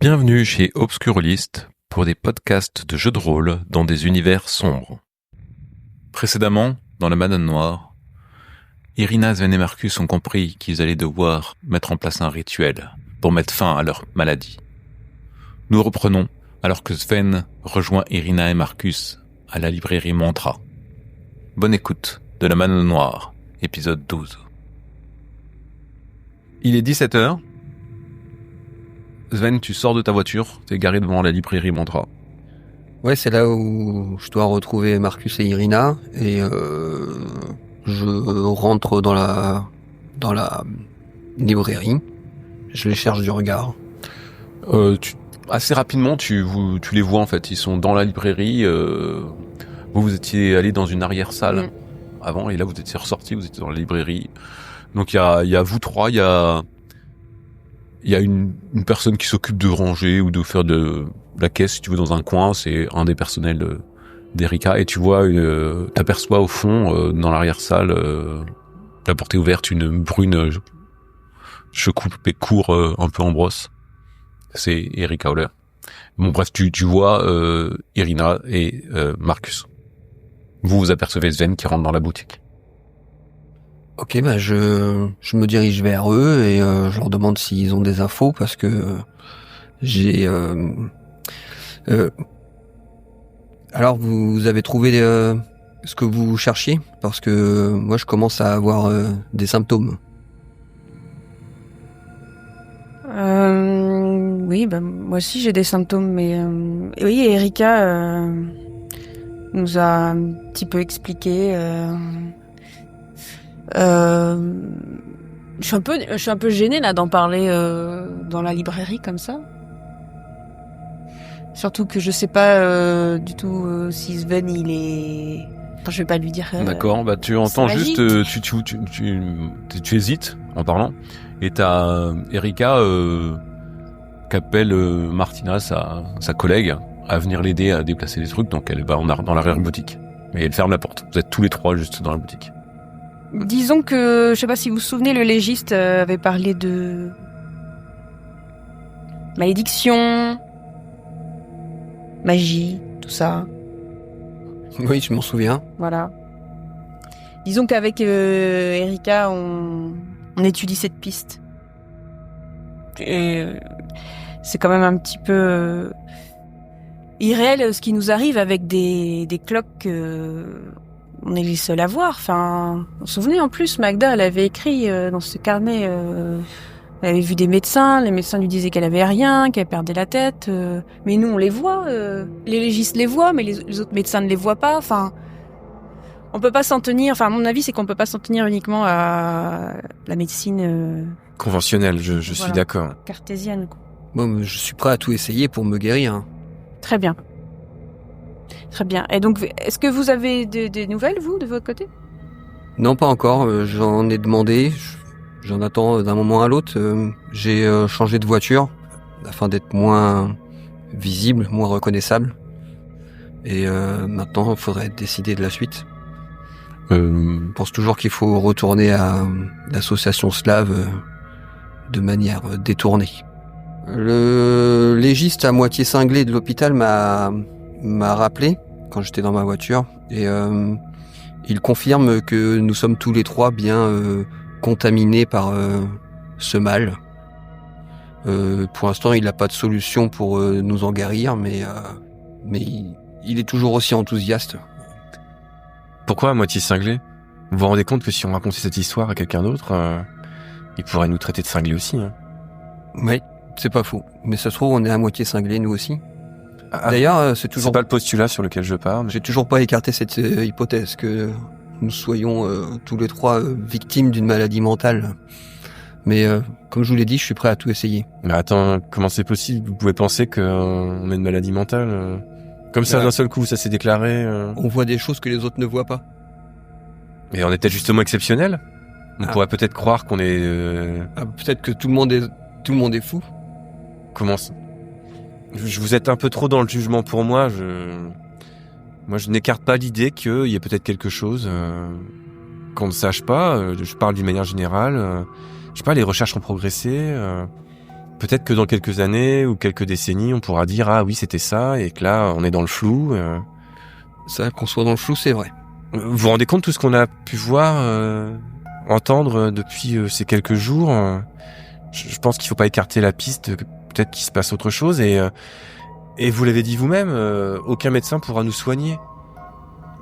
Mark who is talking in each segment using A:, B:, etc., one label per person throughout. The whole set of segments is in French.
A: Bienvenue chez Obscurlist pour des podcasts de jeux de rôle dans des univers sombres. Précédemment, dans la Madone Noire, Irina, Sven et Marcus ont compris qu'ils allaient devoir mettre en place un rituel pour mettre fin à leur maladie. Nous reprenons alors que Sven rejoint Irina et Marcus à la librairie Mantra. Bonne écoute de la Madone Noire, épisode 12. Il est 17h. Sven, tu sors de ta voiture, t'es garé devant la librairie Mantra.
B: Ouais, c'est là où je dois retrouver Marcus et Irina, et je rentre dans la librairie. Je les cherche du regard.
A: Assez rapidement, tu les vois en fait. Ils sont dans la librairie. Vous étiez allé dans une arrière-salle avant, et là vous étiez ressorti. Vous étiez dans la librairie. Donc il y a vous trois. Il y a une personne qui s'occupe de ranger ou de faire de la caisse, si tu veux, dans un coin. C'est un des personnels d'Erika. Et tu vois, t'aperçois au fond, dans l'arrière-salle, la porte est ouverte, une brune cheveux court, un peu en brosse. C'est Erika Holler. Bon, bref, tu vois Irina et Marcus. Vous apercevez Sven qui rentre dans la boutique.
B: Ok, bah je me dirige vers eux et je leur demande s'ils ont des infos parce que j'ai... Alors, vous avez trouvé ce que vous cherchiez? Parce que moi, je commence à avoir des symptômes.
C: Oui, bah, moi aussi j'ai des symptômes, mais oui, Erika nous a un petit peu expliqué. Je suis un peu gênée là d'en parler dans la librairie comme ça. Surtout que je sais pas du tout si Sven il est. Enfin, je vais pas lui dire.
A: D'accord, bah tu entends juste, tu hésites en parlant, et t'as Erika qui appelle Martina, sa collègue, à venir l'aider à déplacer les trucs. Donc elle va dans l'arrière-boutique, mais elle ferme la porte. Vous êtes tous les trois juste dans la boutique.
C: Disons que, je sais pas si vous vous souvenez, le légiste avait parlé de malédiction, magie, tout ça.
B: Oui, je m'en souviens.
C: Voilà. Disons qu'avec Erika, on étudie cette piste. Et c'est quand même un petit peu irréel ce qui nous arrive avec des cloques. On est les seuls à voir. Enfin, vous vous souvenez, en plus, Magda, elle avait écrit dans ce carnet, elle avait vu des médecins, les médecins lui disaient qu'elle avait rien, qu'elle perdait la tête, mais nous on les voit, les légistes les voient, mais les autres médecins ne les voient pas. Enfin, on peut pas s'en tenir. Enfin, mon avis, c'est qu'on peut pas s'en tenir uniquement à la médecine
D: conventionnelle. Je
C: voilà,
D: suis d'accord.
C: cartésienne, quoi.
B: Bon, je suis prêt à tout essayer pour me guérir.
C: Très bien. Très bien. Et donc, est-ce que vous avez des nouvelles, vous, de votre côté?
B: Non, pas encore. J'en ai demandé. J'en attends d'un moment à l'autre. J'ai changé de voiture afin d'être moins visible, moins reconnaissable. Et maintenant, il faudrait décider de la suite. Je pense toujours qu'il faut retourner à l'association slave de manière détournée. Le légiste à moitié cinglé de l'hôpital m'a rappelé quand j'étais dans ma voiture, et il confirme que nous sommes tous les trois bien contaminés par ce mal. Pour l'instant, il n'a pas de solution pour nous en guérir, mais il est toujours aussi enthousiaste.
D: Pourquoi à moitié cinglé? Vous vous rendez compte que si on racontait cette histoire à quelqu'un d'autre, il pourrait nous traiter de cinglés aussi, hein?
B: Oui, c'est pas faux. Mais ça se trouve, on est à moitié cinglés, nous aussi. D'ailleurs, c'est
D: pas le postulat sur lequel je parle.
B: J'ai toujours pas écarté cette hypothèse que nous soyons tous les trois victimes d'une maladie mentale. Mais comme je vous l'ai dit, je suis prêt à tout essayer.
D: Mais attends, comment c'est possible? Vous pouvez penser qu'on a une maladie mentale comme ça, d'un seul coup, ça s'est déclaré
B: On voit des choses que les autres ne voient pas.
D: Mais on est peut-être justement exceptionnel. On pourrait peut-être croire qu'on est...
B: Peut-être que tout le monde est fou.
D: Comment ça? Vous êtes un peu trop dans le jugement pour moi. Moi, je n'écarte pas l'idée qu'il y ait peut-être quelque chose qu'on ne sache pas. Je parle d'une manière générale. Je sais pas, les recherches ont progressé. peut-être que dans quelques années ou quelques décennies, on pourra dire ah oui c'était ça, et que là on est dans le flou.
B: Ça, qu'on soit dans le flou, c'est vrai.
D: Vous vous rendez compte de tout ce qu'on a pu voir, entendre depuis ces quelques jours. Je pense qu'il faut pas écarter la piste, peut-être qu'il se passe autre chose, et vous l'avez dit vous-même, aucun médecin pourra nous soigner.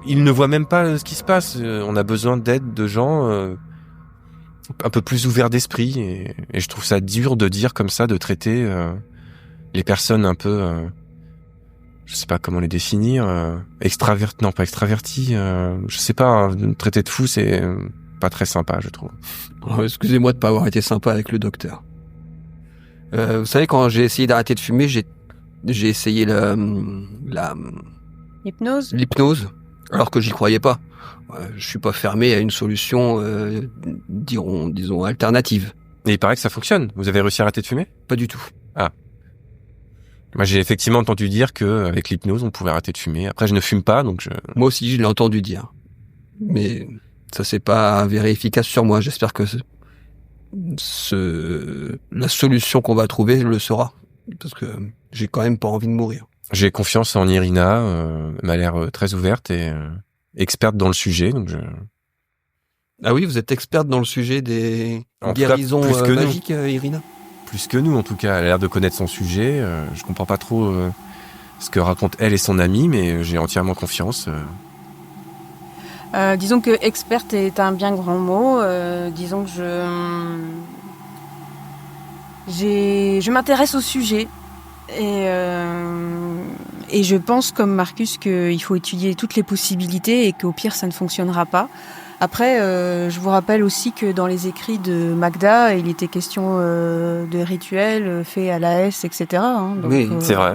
D: Il ne voit même pas ce qui se passe. On a besoin d'aide de gens un peu plus ouverts d'esprit, et je trouve ça dur de dire comme ça, de traiter les personnes un peu, je sais pas comment les définir, extraverties, non pas extraverties, je sais pas, hein, traiter de fou c'est pas très sympa, je trouve.
B: Excusez-moi de pas avoir été sympa avec le docteur. Vous savez, quand j'ai essayé d'arrêter de fumer, j'ai essayé l'hypnose, alors que j'y croyais pas. Je suis pas fermé à une solution, disons alternative.
D: Et il paraît que ça fonctionne. Vous avez réussi à arrêter de fumer?
B: Pas du tout.
D: Ah. Moi, j'ai effectivement entendu dire que avec l'hypnose, on pouvait arrêter de fumer. Après, je ne fume pas, donc
B: Moi aussi, je l'ai entendu dire. Mais ça s'est pas avéré efficace sur moi. J'espère que la solution qu'on va trouver le sera. Parce que j'ai quand même pas envie de mourir.
D: J'ai confiance en Irina. Elle m'a l'air très ouverte et experte dans le sujet. Donc
B: Ah oui, vous êtes experte dans le sujet des guérisons magiques, Irina?
D: Plus que nous, en tout cas. Elle a l'air de connaître son sujet. Je comprends pas trop ce que racontent elle et son amie, mais j'ai entièrement confiance.
C: Disons que experte est un bien grand mot. Disons que je m'intéresse au sujet et je pense comme Marcus qu'il faut étudier toutes les possibilités et qu'au pire ça ne fonctionnera pas. Après, je vous rappelle aussi que dans les écrits de Magda, il était question de rituels faits à la S, etc. Hein, donc,
B: oui,
D: c'est vrai.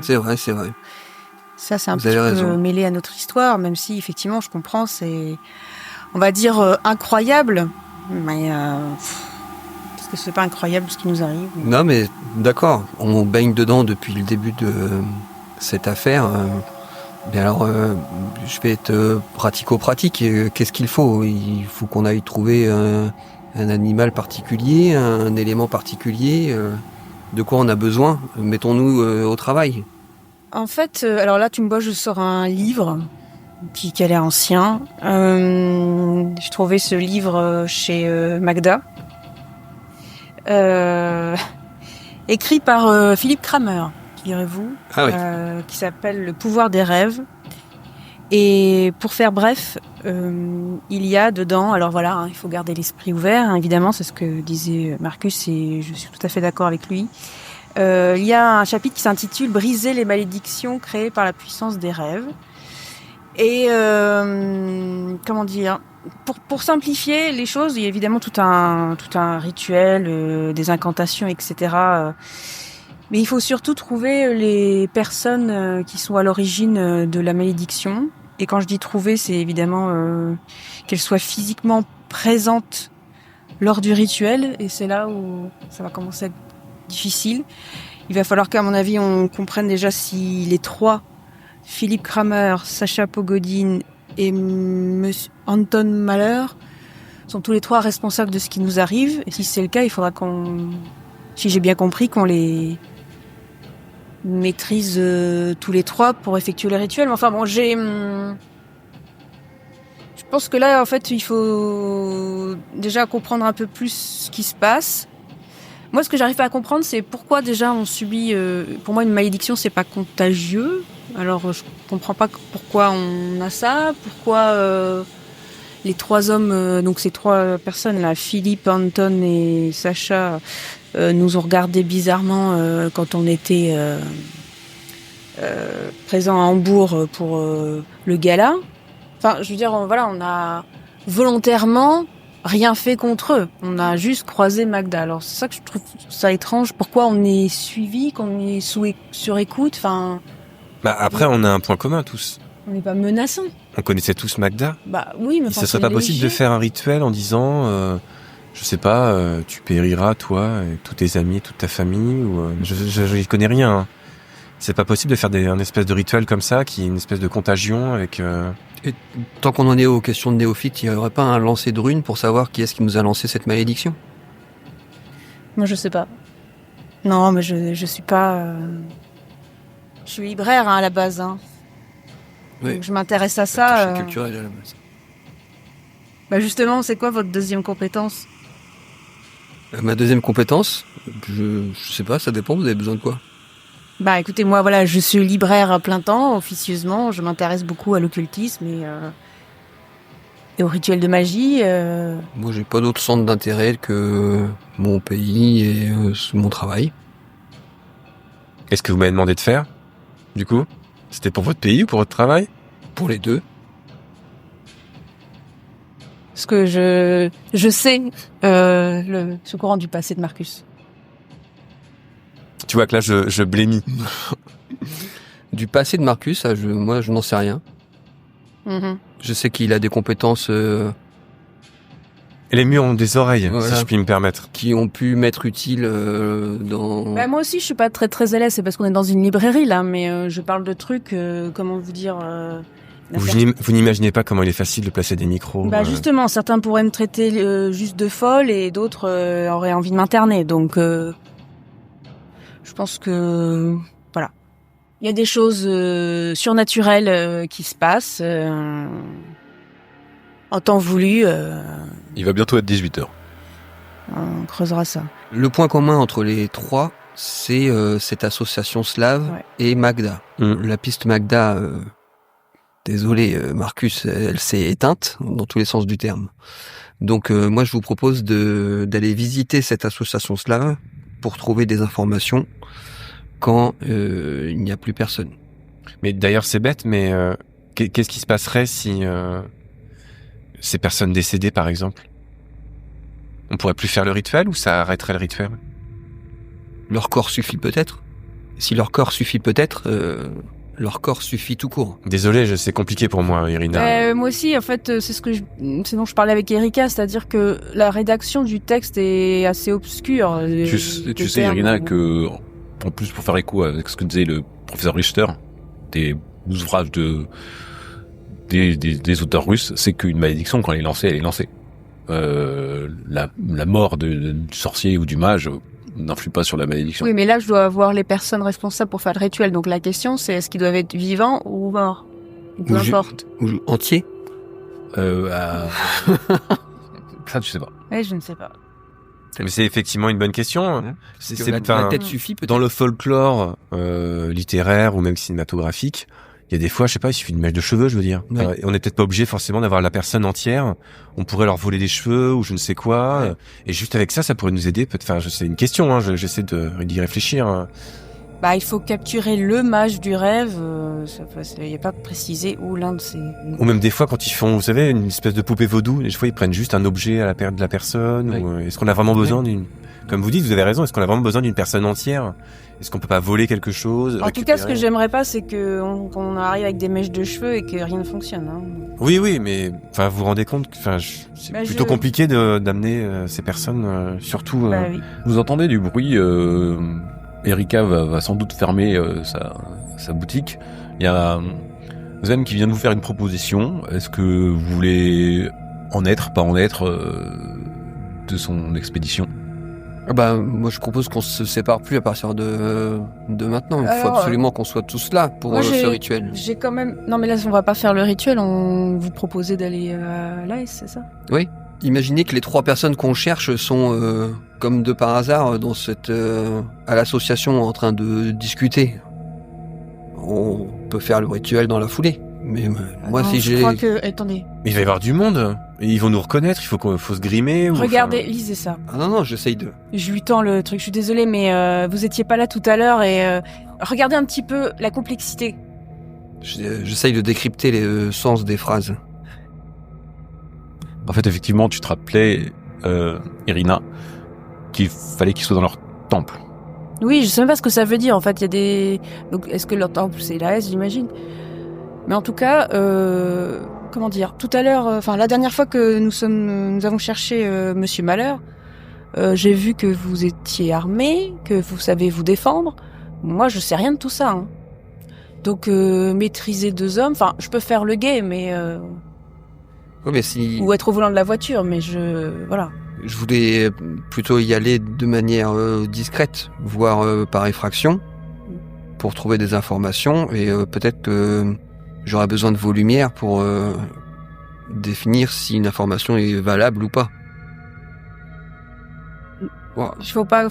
C: Ça, c'est un petit peu mêlé à notre histoire, même si, effectivement, je comprends, c'est, on va dire, incroyable, mais est-ce que c'est pas incroyable ce qui nous arrive?
B: Non, mais d'accord, on baigne dedans depuis le début de cette affaire. Mais alors, je vais être pratico-pratique. Qu'est-ce qu'il faut? Il faut qu'on aille trouver un animal particulier, un élément particulier. De quoi on a besoin? Mettons-nous au travail.
C: En fait, alors là, tu me vois, je sors un livre qui a l'air ancien. J'ai trouvé ce livre chez Magda, écrit par Philippe Kramer, figurez-vous, qui s'appelle Le pouvoir des rêves. Et pour faire bref, il y a dedans, alors voilà, hein, il faut garder l'esprit ouvert, hein, évidemment, c'est ce que disait Marcus et je suis tout à fait d'accord avec lui. Il y a un chapitre qui s'intitule « Briser les malédictions créées par la puissance des rêves ». Et comment dire, pour simplifier les choses, il y a évidemment tout un rituel, des incantations, etc. Mais il faut surtout trouver les personnes qui sont à l'origine de la malédiction. Et quand je dis trouver, c'est évidemment qu'elles soient physiquement présentes lors du rituel. Et c'est là où ça va commencer à être difficile. Il va falloir qu'à mon avis, on comprenne déjà si les trois, Philippe Kramer, Sacha Pogodine et Monsieur Anton Mahler, sont tous les trois responsables de ce qui nous arrive. Et si c'est le cas, il faudra si j'ai bien compris, qu'on les maîtrise tous les trois pour effectuer le rituel. Mais enfin bon, je pense que là, en fait, il faut déjà comprendre un peu plus ce qui se passe. Moi, ce que j'arrive pas à comprendre, c'est pourquoi déjà on subit... pour moi, une malédiction, c'est pas contagieux. Alors, je comprends pas pourquoi on a ça. Pourquoi les trois hommes, donc ces trois personnes là, Philippe, Anton et Sacha, nous ont regardé bizarrement quand on était présent à Hambourg pour le gala. Enfin, je veux dire, voilà, on a volontairement rien fait contre eux. On a juste croisé Magda. Alors c'est ça que je trouve ça étrange. Pourquoi on est suivi, qu'on est sur écoute. Enfin.
D: Bah après, on a un point commun tous.
C: On n'est pas menaçants.
D: On connaissait tous Magda.
C: Bah oui, mais
D: ce serait pas possible de faire un rituel en disant, je sais pas, tu périras toi, et tous tes amis, toute ta famille, ou je n'y connais rien. Hein. C'est pas possible de faire un espèce de rituel comme ça, qui est une espèce de contagion avec.
B: Et tant qu'on en est aux questions de néophytes, il n'y aurait pas un lancer de runes pour savoir qui est-ce qui nous a lancé cette malédiction?
C: Moi, je sais pas. Non, mais je suis pas... Je suis libraire à la base. Hein.
B: Oui.
C: Donc je m'intéresse à
B: Attaché
C: ça.
B: culturel à la base.
C: Bah justement, c'est quoi votre deuxième compétence?
B: Ma deuxième compétence, je sais pas, ça dépend, vous avez besoin de quoi?
C: Bah écoutez, moi voilà, je suis libraire à plein temps, officieusement. Je m'intéresse beaucoup à l'occultisme et aux rituels de magie.
B: Moi, j'ai pas d'autre centre d'intérêt que mon pays et mon travail.
D: Qu'est-ce que vous m'avez demandé de faire, du coup? C'était pour votre pays ou pour votre travail?
B: Pour les deux.
C: Parce que je sais ce courant du passé de Marcus.
D: Tu vois que là, je blémis.
B: Du passé de Marcus, ça, moi, je n'en sais rien.
C: Mhm.
B: Je sais qu'il a des compétences
D: Et les murs ont des oreilles,
B: Voilà.
D: si je puis me permettre.
B: qui ont pu m'être utiles dans...
C: Bah, moi aussi, je suis pas très à l'aise. C'est parce qu'on est dans une librairie là, mais je parle de trucs. Comment vous dire
D: Vous n'imaginez pas comment il est facile de placer des micros.
C: Bah justement, certains pourraient me traiter juste de folle et d'autres auraient envie de m'interner. Donc, je pense que voilà, il y a des choses surnaturelles qui se passent en temps voulu.
A: Il va bientôt être 18h.
C: On creusera ça.
B: Le point commun entre les trois, c'est cette association slave
C: Ouais.
B: et Magda.
D: Mm.
B: La piste Magda, désolé Marcus, elle s'est éteinte dans tous les sens du terme. Donc moi je vous propose d'aller visiter cette association slave pour trouver des informations quand il n'y a plus personne.
D: Mais d'ailleurs, c'est bête, mais qu'est-ce qui se passerait si ces personnes décédées, par exemple? On pourrait plus faire le rituel ou ça arrêterait le rituel?
B: Leur corps suffit peut-être. Si leur corps suffit peut-être, leur corps suffit tout court.
D: Désolé, c'est compliqué pour moi, Irina.
C: Moi aussi, en fait, c'est dont je parlais avec Erika, c'est-à-dire que la rédaction du texte est assez obscure.
A: Tu sais, Irina, que, en plus, pour faire écho avec ce que disait le professeur Richter, des ouvrages des auteurs russes, c'est qu'une malédiction, quand elle est lancée. La mort du sorcier ou du mage n'influe pas sur la malédiction.
C: Oui, mais là, je dois avoir les personnes responsables pour faire le rituel. Donc la question, c'est est-ce qu'ils doivent être vivants ou morts? Ou peu importe.
B: Ou entier.
A: Ça, tu sais pas.
C: Oui, je ne sais pas.
D: Mais c'est effectivement une bonne question. C'est
B: La tête suffit peut-être.
D: dans le folklore littéraire ou même cinématographique, il y a des fois, je sais pas, il suffit d'une mèche de cheveux, je veux dire.
B: Ouais.
D: On n'est peut-être pas obligé forcément d'avoir la personne entière. On pourrait leur voler des cheveux ou je ne sais quoi.
B: Ouais.
D: Et juste avec ça, ça pourrait nous aider. Enfin, c'est une question. Hein, j'essaie d'y réfléchir.
C: Bah, il faut capturer le mage du rêve. Il n'y a pas précisé où l'un de ces...
D: Ou même des fois, quand ils font, vous savez, une espèce de poupée vaudou, des fois ils prennent juste un objet à la de la personne.
B: Ouais.
D: Ou, est-ce qu'on a vraiment besoin d'une... Comme vous dites, vous avez raison. Est-ce qu'on a vraiment besoin d'une personne entière? Est-ce qu'on peut pas voler quelque chose?
C: En tout cas, ce que j'aimerais pas, c'est qu'on arrive avec des mèches de cheveux et que rien ne fonctionne. Hein.
D: Oui, mais enfin, vous vous rendez compte que c'est
C: Bah,
D: plutôt compliqué d'amener ces personnes, surtout.
C: Bah oui.
A: Vous entendez du bruit, Erika va sans doute fermer sa boutique. Il y a Zen qui vient de vous faire une proposition. Est-ce que vous voulez pas en être de son expédition?
B: Bah moi je propose qu'on se sépare plus à partir de maintenant. Il faut
C: Alors,
B: absolument qu'on soit tous là pour
C: moi,
B: ce rituel.
C: J'ai quand même... Non, mais là, on va pas faire le rituel. On vous proposait d'aller à l'AS, c'est ça?
B: Oui. Imaginez que les trois personnes qu'on cherche sont comme de par hasard dans à l'association en train de discuter. On peut faire le rituel dans la foulée. Mais moi
C: Non,
B: si
C: je
B: j'ai...
C: crois que... Attendez.
D: Mais il va y avoir du monde. Et ils vont nous reconnaître. Faut se grimer.
C: Regardez, lisez ça.
B: Ah non, j'essaye de...
C: Je lui tends le truc. Je suis désolée, mais vous étiez pas là tout à l'heure et regardez un petit peu la complexité.
B: J'essaye de décrypter les sens des phrases.
A: En fait, effectivement, tu te rappelais, Irina, qu'il fallait qu'ils soient dans leur temple.
C: Oui, je sais même pas ce que ça veut dire. En fait, il y a des... Donc, est-ce que leur temple, c'est l'AS, j'imagine? Mais en tout cas, comment dire? Tout à l'heure, la dernière fois que nous avons cherché Monsieur Malheur, j'ai vu que vous étiez armé, que vous savez vous défendre. Moi, je sais rien de tout ça. Hein. Donc, maîtriser 2 hommes... Enfin, je peux faire le guet, mais...
B: Ouais, mais si...
C: Ou être au volant de la voiture, mais voilà.
B: Je voulais plutôt y aller de manière discrète, voire par effraction, pour trouver des informations, et peut-être que j'aurais besoin de vos lumières pour définir si une information est valable ou pas. Wow.
C: Faut pas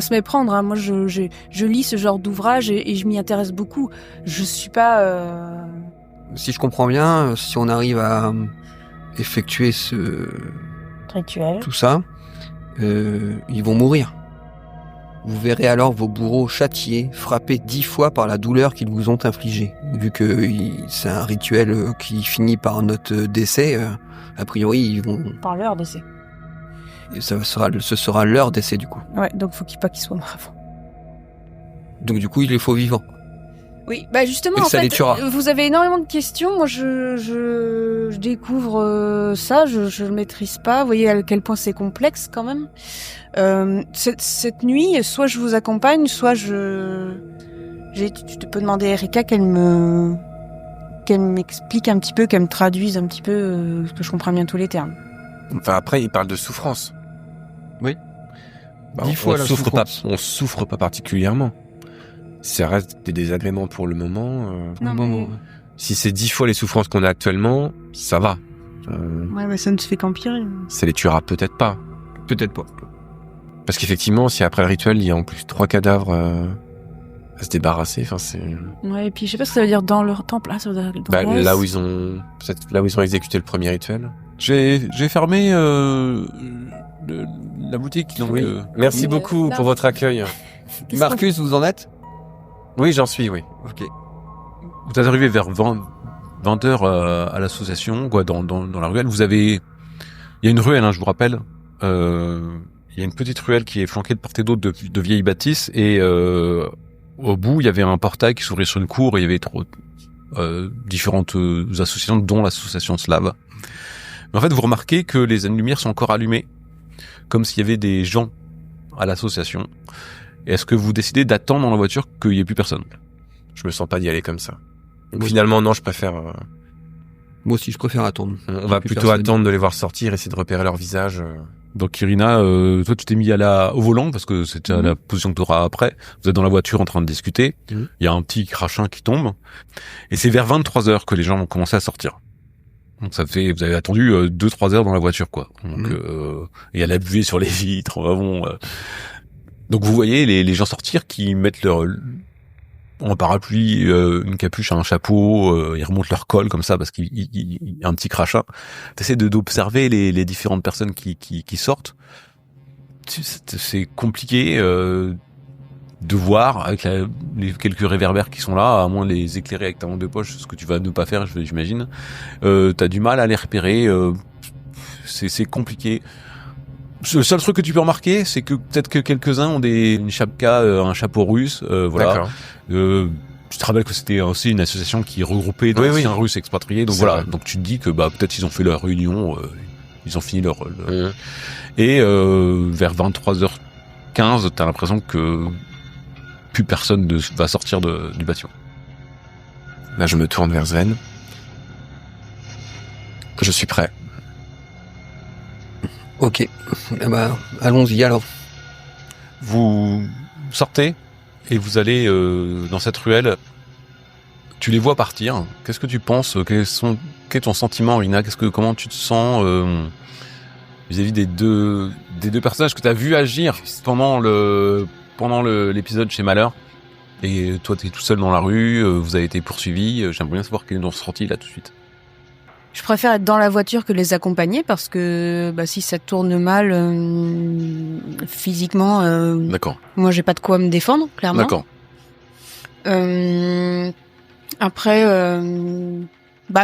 C: se méprendre. Hein. Moi, je lis ce genre d'ouvrage et je m'y intéresse beaucoup. Je suis pas.
B: Si je comprends bien, si on arrive à effectuer ce
C: rituel,
B: tout ça, ils vont mourir. Vous verrez alors vos bourreaux châtiés, frappés 10 fois par la douleur qu'ils vous ont infligée. Vu que c'est un rituel qui finit par notre décès, a priori, ils vont...
C: Par leur décès.
B: Et ce sera leur décès, du coup.
C: Ouais, donc faut pas qu'ils soient morts avant.
B: Donc du coup, il les faut vivants.
C: Oui, bah justement, en fait, vous avez énormément de questions. Moi, je découvre ça, je le maîtrise pas. Vous voyez à quel point c'est complexe quand même. Cette nuit, soit je vous accompagne, soit tu peux demander à Erika qu'elle m'explique un petit peu, qu'elle me traduise un petit peu, que je comprends bien tous les termes.
D: Enfin, après, il parle de souffrance.
B: Oui.
D: Bah, on souffre pas particulièrement. Ça reste des désagréments pour le moment. Si c'est 10 fois les souffrances qu'on a actuellement, ça va.
C: Ouais, mais ça ne se fait qu'empirer.
D: Ça les tuera peut-être pas.
B: Peut-être pas.
D: Parce qu'effectivement, si après le rituel, il y a en plus 3 cadavres à se débarrasser, enfin c'est...
C: Ouais, et puis je sais pas ce que ça veut dire dans leur temple. Ah, ça veut dire dans
D: là où ils ont exécuté le premier rituel.
A: J'ai fermé la boutique. Donc,
D: oui. Merci beaucoup pour votre accueil.
B: Marcus, vous en êtes ?
D: Oui, j'en suis, oui.
B: Ok.
A: Vous êtes arrivé vers 20h à l'association, quoi, dans la ruelle. Il y a une ruelle, hein, je vous rappelle. Il y a une petite ruelle qui est flanquée de part et d'autre de vieilles bâtisses, et au bout, il y avait un portail qui s'ouvrait sur une cour, et il y avait différentes associations, dont l'association slave. Mais en fait, vous remarquez que les lumières sont encore allumées, comme s'il y avait des gens à l'association. Et est-ce que vous décidez d'attendre dans la voiture qu'il n'y ait plus personne ?
D: Je me sens pas d'y aller comme ça. Donc, finalement, non, je préfère...
B: Moi aussi, je préfère attendre.
D: On va plutôt attendre de les voir sortir, essayer de repérer leur visage.
A: Donc Irina, toi tu t'es mis au volant parce que c'est la position que tu auras après. Vous êtes dans la voiture en train de discuter. Il y a un petit crachin qui tombe. Et c'est vers 23h que les gens vont commencer à sortir. Donc vous avez attendu 2-3 heures dans la voiture, quoi. Donc il y a la buée sur les vitres. Donc vous voyez les gens sortir qui mettent un parapluie, une capuche, un chapeau, ils remontent leur col comme ça parce qu'il y a un petit crachin. T'essaies d'observer les différentes personnes qui sortent. C'est compliqué de voir avec les quelques réverbères qui sont là, à moins de les éclairer avec ta lampe de poche, ce que tu vas ne pas faire, j'imagine. T'as du mal à les repérer. C'est compliqué. Le seul truc que tu peux remarquer, c'est que peut-être que quelques-uns ont une chapka, un chapeau russe, voilà. Tu te rappelles que c'était aussi une association qui regroupait d'anciens Russes expatriés, donc voilà. Donc tu te dis que peut-être ils ont fait leur réunion, ils ont fini leur rôle. Et vers 23h15, t'as l'impression que plus personne va sortir du bâtiment.
D: Là, je me tourne vers Sven. Je suis prêt.
B: Ok, allons-y alors.
A: Vous sortez et vous allez dans cette ruelle. Tu les vois partir. Qu'est-ce que tu penses ? Quel est ton sentiment, Rina ? Comment tu te sens vis-à-vis des deux personnages que tu as vu agir pendant l'épisode chez Malheur ? Et toi, tu es tout seul dans la rue. Vous avez été poursuivis. J'aimerais bien savoir quel est ton ressenti là tout de suite.
C: Je préfère être dans la voiture que les accompagner parce que si ça tourne mal physiquement,
A: d'accord.
C: Moi j'ai pas de quoi me défendre, clairement.
A: D'accord.
C: Après,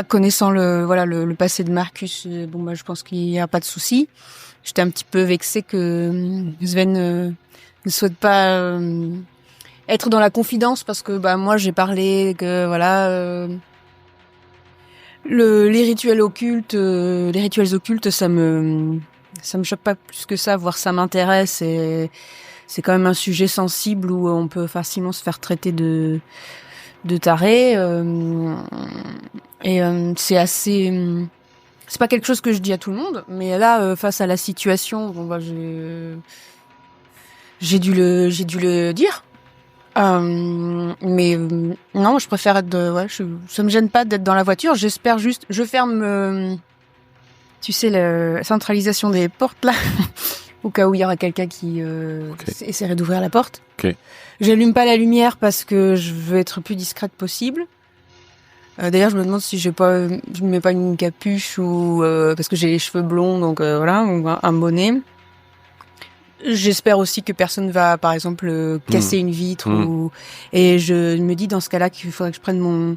C: connaissant le passé de Marcus, je pense qu'il y a pas de souci. J'étais un petit peu vexée que Sven ne souhaite pas être dans la confidence parce que moi j'ai parlé que les rituels occultes, ça me choque pas plus que ça, voire ça m'intéresse, et c'est quand même un sujet sensible où on peut facilement se faire traiter de taré, et c'est assez c'est pas quelque chose que je dis à tout le monde, mais là, face à la situation, j'ai dû le dire. Mais non, je préfère être ça me gêne pas d'être dans la voiture. J'espère juste, je ferme, tu sais, la centralisation des portes là, au cas où il y aura quelqu'un qui essaierait d'ouvrir la porte.
A: Okay.
C: J'allume pas la lumière parce que je veux être le plus discrète possible. D'ailleurs, je me demande si je me mets pas une capuche ou parce que j'ai les cheveux blonds, donc voilà, un bonnet. J'espère aussi que personne va, par exemple, casser une vitre et je me dis dans ce cas-là qu'il faudrait que je prenne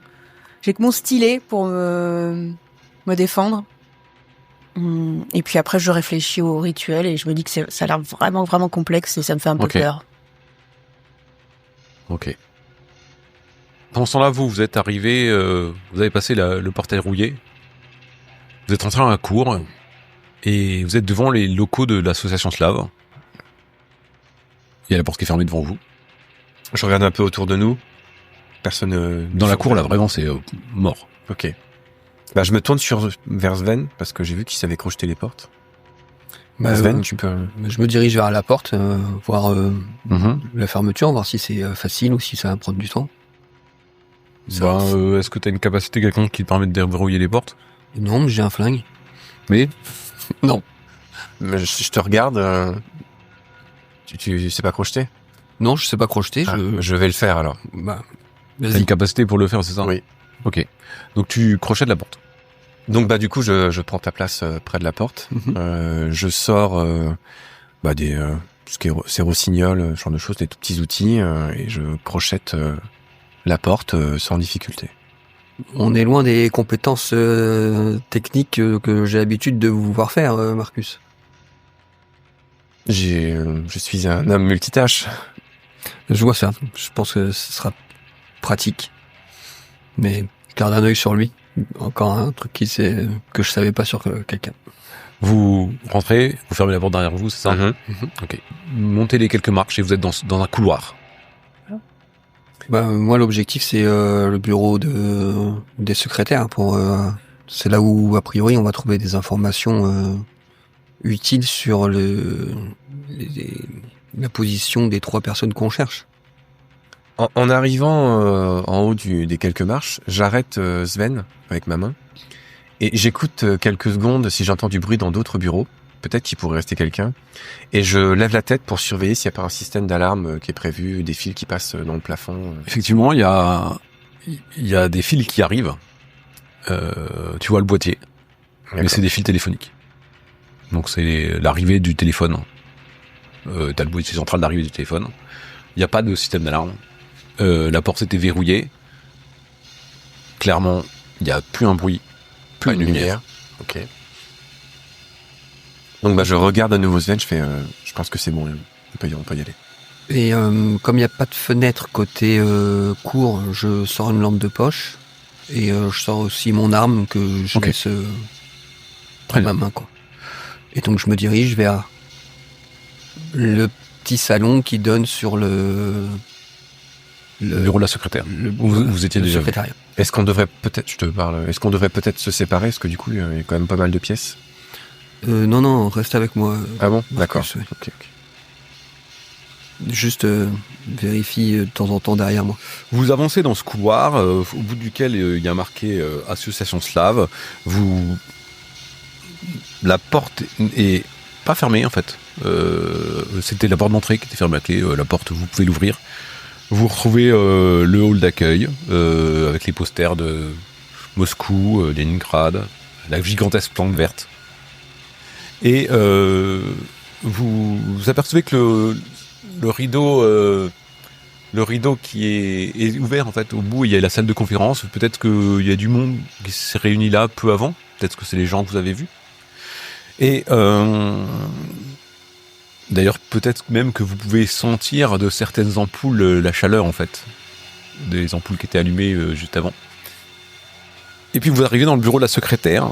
C: j'ai que mon stylet pour me défendre. Et puis après, je réfléchis au rituel et je me dis que ça a l'air vraiment, vraiment complexe et ça me fait un peu peur.
A: Ok. Pendant ce temps-là, vous êtes arrivé, vous avez passé le portail rouillé, vous êtes rentré dans la cour et vous êtes devant les locaux de l'association slave. Il y a la porte qui est fermée devant vous.
D: Je regarde un peu autour de nous. Personne...
A: Dans la cour, là, vraiment, c'est mort.
D: Ok. Bah, je me tourne vers Sven, parce que j'ai vu qu'il savait crocheter les portes. Sven, tu peux...
B: Je me dirige vers la porte, voir la fermeture, voir si c'est facile ou si ça va prendre du temps.
A: Est-ce que tu as une capacité quelconque qui te permet de déverrouiller les portes?
B: Non, mais j'ai un flingue.
A: Mais
B: non.
D: Mais je te regarde... Tu sais pas crocheter?
B: Non, je sais pas crocheter.
D: Je vais le faire alors.
A: T'as une capacité pour le faire, c'est ça?
D: Oui.
A: Ok. Donc tu crochettes la porte.
D: Donc du coup je prends ta place près de la porte. Je sors tout ce qui est c'est rossignol, ce genre de choses, des tout petits outils et je crochette la porte sans difficulté.
B: On est loin des compétences techniques que j'ai l'habitude de vous voir faire, Marcus.
D: Je suis un homme multitâche.
B: Je vois ça. Je pense que ce sera pratique. Mais je garde un œil sur lui. Encore un truc que je savais pas sur quelqu'un.
A: Vous rentrez, vous fermez la porte derrière vous, c'est ça? Ok. Montez les quelques marches et vous êtes dans un couloir.
B: Moi, l'objectif, c'est le bureau des secrétaires. C'est là où, a priori, on va trouver des informations utiles sur la position des 3 personnes qu'on cherche.
D: En arrivant en haut des quelques marches, j'arrête Sven avec ma main et j'écoute quelques secondes si j'entends du bruit dans d'autres bureaux. Peut-être qu'il pourrait rester quelqu'un. Et je lève la tête pour surveiller s'il n'y a pas un système d'alarme qui est prévu, des fils qui passent dans le plafond.
A: Effectivement, il y a des fils qui arrivent. Tu vois le boîtier, mais c'est des fils téléphoniques. Donc c'est l'arrivée du téléphone. T'as le boîtier central d'arrivée du téléphone. Il n'y a pas de système d'alarme. La porte était verrouillée. Clairement, il n'y a plus un bruit, plus une lumière.
D: Ok. Donc je regarde à nouveau Sven, je pense que c'est bon, on peut y aller.
B: Et comme il n'y a pas de fenêtre côté cour, je sors une lampe de poche et je sors aussi mon arme que je laisse près de ma main, quoi. Et donc je me dirige vers le petit salon qui donne sur le
A: bureau de la secrétaire. Vous étiez déjà vu.
D: Est-ce qu'on devrait peut-être se séparer, parce que du coup il y a quand même pas mal de pièces.
B: Non, reste avec moi.
D: Ah bon, d'accord.
B: Ok. Juste vérifie de temps en temps derrière moi.
A: Vous avancez dans ce couloir, au bout duquel il y a marqué Association Slave. La porte est pas fermée en fait. C'était la porte d'entrée qui était fermée à clé. La porte, vous pouvez l'ouvrir. Vous retrouvez le hall d'accueil avec les posters de Moscou, Leningrad, la gigantesque plante verte. Et vous apercevez que le rideau qui est ouvert en fait au bout, il y a la salle de conférence. Peut-être qu'il y a du monde qui s'est réuni là peu avant. Peut-être que c'est les gens que vous avez vus. Et d'ailleurs, peut-être même que vous pouvez sentir de certaines ampoules la chaleur en fait, des ampoules qui étaient allumées juste avant. Et puis vous arrivez dans le bureau de la secrétaire.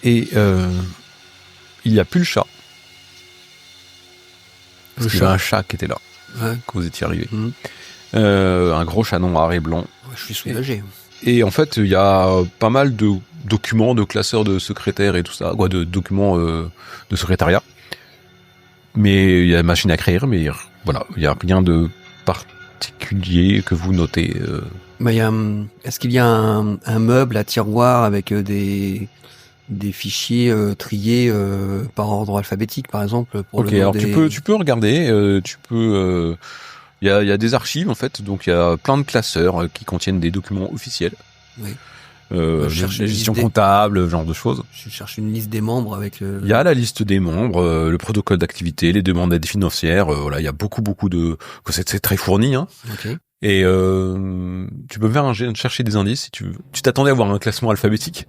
A: Et il n'y a plus le chat. Parce qu'il y avait un chat qui était là, quand vous étiez arrivé. Un gros chat noir et blanc.
B: Je suis soulagé.
A: Et en fait, il y a pas mal de documents de classeurs de secrétaires et tout ça, quoi, de documents de secrétariat. Mais il y a machine à écrire, mais voilà, il y a rien de particulier que vous notez.
B: Bah, est-ce qu'il y a un meuble à tiroir avec des fichiers triés par ordre alphabétique, par exemple, pour
A: Ok,
B: le nom
A: alors
B: des...
A: tu peux regarder, il y a des archives en fait, donc il y a plein de classeurs qui contiennent des documents officiels.
B: Oui.
A: La
B: cherche une
A: gestion
B: liste
A: comptable, ce genre de choses.
B: Je cherche une liste des membres avec...
A: Il y a la liste des membres, le protocole d'activité, les demandes d'aide financière. Voilà, il y a beaucoup de. C'est très fourni, hein.
B: Ok.
A: Et tu peux faire chercher des indices si tu veux. Tu t'attendais à avoir un classement alphabétique,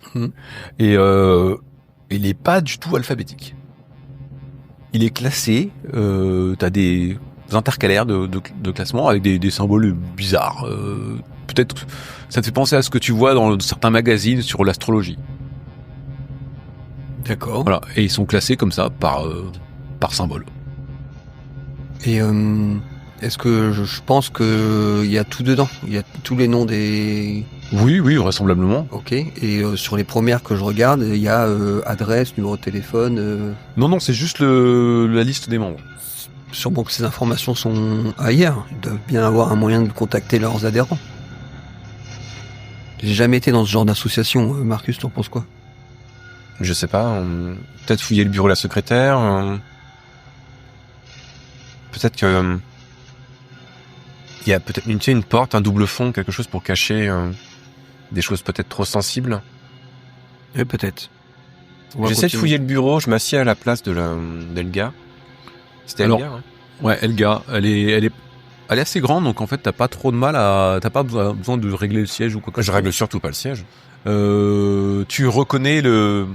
A: et il est pas du tout alphabétique. Il est classé. T'as des intercalaires de classement avec des symboles bizarres. Peut-être ça te fait penser à ce que tu vois dans certains magazines sur l'astrologie.
B: D'accord.
A: Voilà, et ils sont classés comme ça par symbole.
B: Et est-ce que je pense que il y a tout dedans? Il y a tous les noms des...
A: Oui, vraisemblablement.
B: Ok. Et sur les premières que je regarde, il y a adresse, numéro de téléphone...
A: Non, c'est juste la liste des membres.
B: Sûrement que ces informations sont ailleurs. Ils doivent bien avoir un moyen de contacter leurs adhérents. J'ai jamais été dans ce genre d'association. Marcus, t'en penses quoi?
D: Je sais pas, peut-être fouiller le bureau de la secrétaire. Peut-être que il y a peut-être une porte, un double fond, quelque chose pour cacher des choses peut-être trop sensibles.
B: Oui, peut-être.
D: J'essaie de fouiller le bureau, je m'assieds à la place d'Elga. C'était
A: Alors,
D: Elga, hein.
A: Ouais, Elga, elle est assez grande, donc en fait t'as pas trop de mal t'as pas besoin de régler le siège ou quoi que ce
D: Je
A: soit.
D: règle surtout pas le siège.
A: Tu reconnais le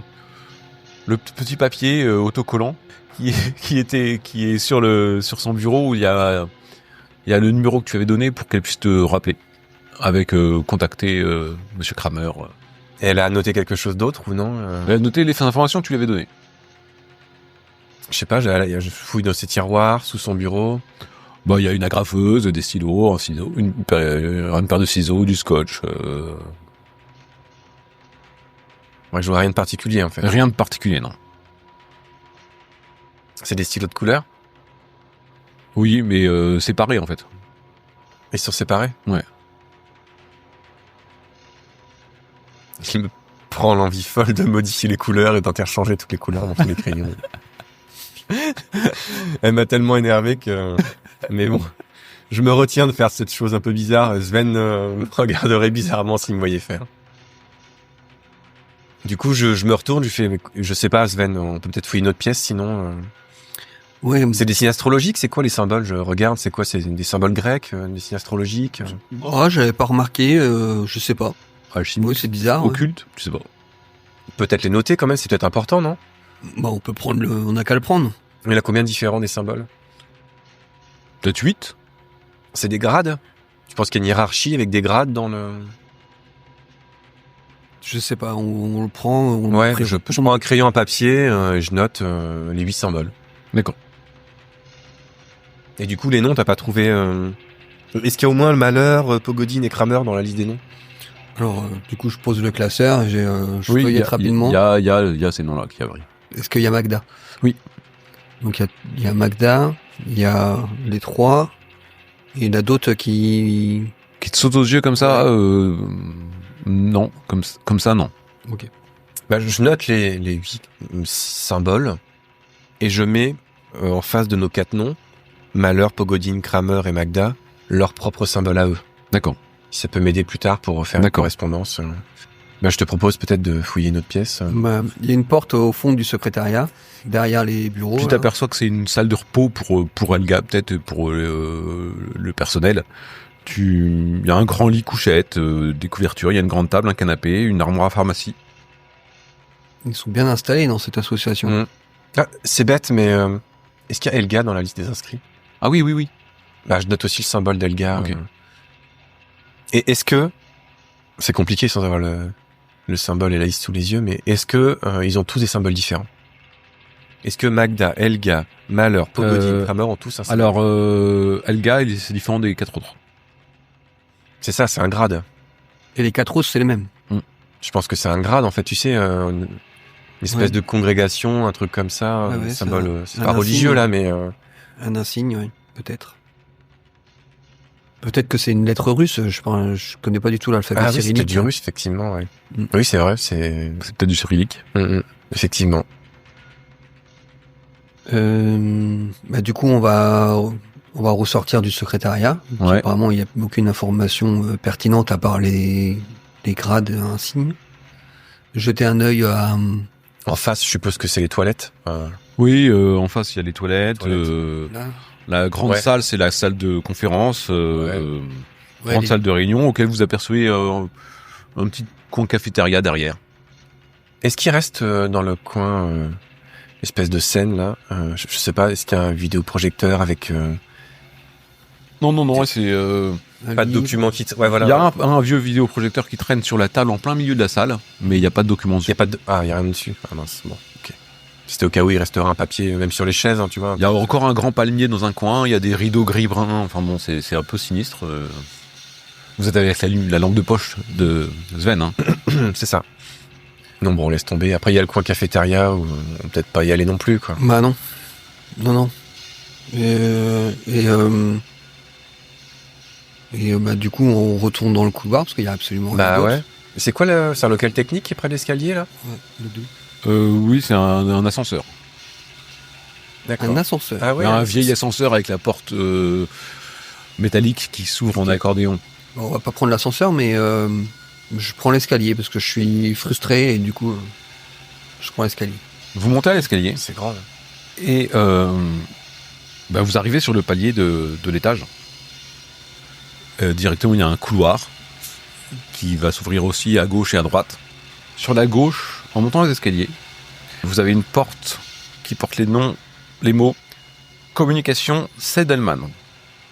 A: petit papier autocollant qui est sur son bureau où il y a le numéro que tu avais donné pour qu'elle puisse te rappeler avec contacter Monsieur Kramer.
D: Elle a noté quelque chose d'autre ou non?
A: Elle a noté les informations que tu lui avais données.
D: Je sais pas, je fouille dans ses tiroirs, sous son bureau.
A: Bah, il y a une agrafeuse, des stylos, un ciseau, une paire de ciseaux, du scotch.
D: Ouais, je vois rien de particulier en fait.
A: Rien de particulier, non.
D: C'est des stylos de couleur?
A: Oui, mais séparés en fait.
D: Ils sont séparés?
A: Ouais.
D: Il me prend l'envie folle de modifier les couleurs et d'interchanger toutes les couleurs dans tous les crayons. Elle m'a tellement énervé que... Mais bon, je me retiens de faire cette chose un peu bizarre. Sven me regarderait bizarrement s'il me voyait faire. Du coup, je me retourne, je fais, je sais pas, Sven, on peut peut-être fouiller une autre pièce, sinon...
B: Ouais,
D: C'est des signes astrologiques, c'est quoi les symboles? Je regarde, c'est quoi? C'est des symboles grecs, des signes astrologiques?
B: oh, j'avais pas remarqué, je sais pas.
A: Alchimie,
B: Oui, c'est bizarre. Ouais.
A: occulte, je sais pas.
D: Peut-être les noter quand même, c'est peut-être important, non?
B: Bah, on peut prendre on a qu'à le prendre.
D: Mais il y en a combien de différents des symboles?
A: Peut-être 8.
D: C'est des grades? Tu penses qu'il y a une hiérarchie avec des grades dans le...
B: Je sais pas, on le prend.
D: Ouais, je prends un crayon, un papier, et je note les 8 symboles.
A: D'accord.
D: Et du coup, les noms, t'as pas trouvé... Est-ce qu'il y a au moins le Malheur, Pogodine et Kramer dans la liste des noms?
B: Alors, du coup, je pose le classeur, je feuillette rapidement.
A: Il y a ces noms-là qui avrillent.
B: Est-ce qu'il y a Magda?
A: Oui.
B: Donc, il y a Magda, il y a les 3, et il y en a d'autres qui
A: te sautent aux yeux comme ça, non. Comme ça, non.
B: Ok.
D: Bah, je note les 8 symboles, et je mets en face de nos 4 noms, Malheur, Pogodine, Kramer et Magda, leur propre symbole à eux.
A: D'accord.
D: Ça peut m'aider plus tard pour faire une correspondance. Bah, je te propose peut-être de fouiller une autre pièce.
B: Bah, il y a une porte au fond du secrétariat, derrière les bureaux.
A: Tu t'aperçois que c'est une salle de repos pour Elga, peut-être pour le personnel. Il y a un grand lit couchette, des couvertures, il y a une grande table, un canapé, une armoire à pharmacie.
B: Ils sont bien installés dans cette association.
D: Mmh. Ah, c'est bête, mais est-ce qu'il y a Elga dans la liste des inscrits?
A: Ah oui.
D: Bah, je note aussi le symbole d'Elga.
A: Ok.
D: Et est-ce que... C'est compliqué sans avoir le symbole et la liste sous les yeux, mais est-ce que ils ont tous des symboles différents? Est-ce que Magda, Elga, Malheur, Pogodine, Kramer ont tous un symbole?
A: Alors, Elga, c'est différent des 4 autres.
D: C'est ça, c'est un grade.
B: Et les 4 autres, c'est les mêmes.
D: Je pense que c'est un grade, en fait, tu sais, une espèce de congrégation, un truc comme ça, symbole, c'est pas religieux, là, mais...
B: Un insigne, oui, peut-être. Peut-être que c'est une lettre russe, je connais pas du tout l'alphabet cyrillique.
D: Ah oui, c'est du russe, effectivement, ouais. Oui, c'est vrai, c'est
A: peut-être du cyrillique.
D: Effectivement.
B: Du coup, on va ressortir du secrétariat.
A: Ouais.
B: Apparemment, il n'y a aucune information pertinente à part les grades insignes. Jeter un œil à...
D: En face, je suppose que c'est les toilettes.
A: Oui, en face, il y a les toilettes.
B: Là.
A: La grande salle, c'est la salle de conférence. Grande salle de réunion, auquel vous apercevez un petit coin cafétéria derrière.
D: Est-ce qu'il reste dans le coin espèce de scène là, je sais pas, est-ce qu'il y a un vidéoprojecteur avec
A: Non, c'est
D: pas de document qui ouais voilà.
A: Il y a un vieux vidéoprojecteur qui traîne sur la table en plein milieu de la salle, mais il n'y a pas de document dessus.
D: Il y a pas de il y a rien dessus. Ah mince, bon, OK. C'était au cas où il resterait un papier même sur les chaises, hein, tu vois.
A: Il y a encore un grand palmier dans un coin, il y a des rideaux gris-brun, enfin bon, c'est un peu sinistre. Vous êtes avec la lampe de poche de Sven, hein.
D: C'est ça. Non, bon, on laisse tomber. Après, il y a le coin cafétéria où on peut peut-être pas y aller non plus, quoi.
B: Bah non. Non. Du coup, on retourne dans le couloir parce qu'il y a absolument rien d'autre.
D: Ouais. C'est quoi c'est un local technique qui est près de l'escalier, là?
B: Ouais, le 2.
A: Oui, c'est un ascenseur.
D: D'accord.
B: Un ascenseur.
D: Ah ouais.
A: Un vieil ascenseur avec la porte métallique qui s'ouvre en accordéon.
B: Bon, on va pas prendre l'ascenseur, mais je prends l'escalier parce que je suis frustré et du coup, je prends l'escalier.
A: Vous montez à l'escalier
D: C'est grave.
A: et vous arrivez sur le palier de l'étage. Directement, il y a un couloir qui va s'ouvrir aussi à gauche et à droite. Sur la gauche, en montant les escaliers, vous avez une porte qui porte les mots communication Seidelman,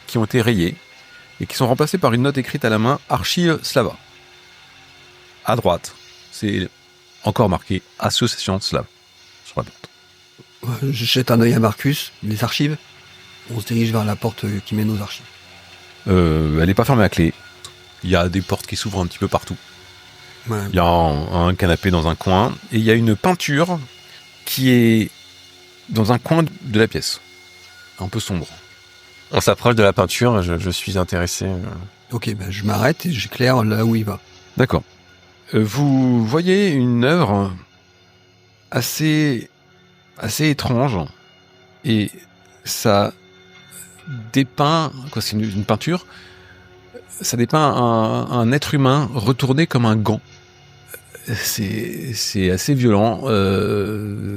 A: qui ont été rayés et qui sont remplacés par une note écrite à la main Archive Slava. À droite, c'est encore marqué Association Slave sur la porte.
B: Je jette un œil à Marcus, les archives. On se dirige vers la porte qui mène aux archives.
A: Elle n'est pas fermée à clé. Il y a des portes qui s'ouvrent un petit peu partout.
B: Ouais.
A: Il y a un canapé dans un coin et il y a une peinture qui est dans un coin de la pièce, un peu sombre.
D: On s'approche de la peinture, je suis intéressé.
B: Ok, je m'arrête et j'éclaire là où il va.
A: D'accord. Vous voyez une œuvre assez étrange et ça dépeint, c'est une peinture, ça dépeint un être humain retourné comme un gant. C'est assez violent.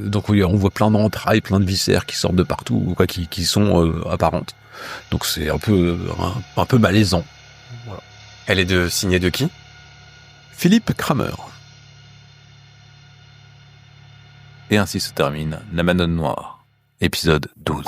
A: Donc oui, on voit plein d'entrailles, plein de viscères qui sortent de partout, quoi, qui sont apparentes. Donc c'est un peu malaisant. Voilà.
D: Elle est signée de qui?
A: Philippe Kramer. Et ainsi se termine La Madone Noire, épisode 12.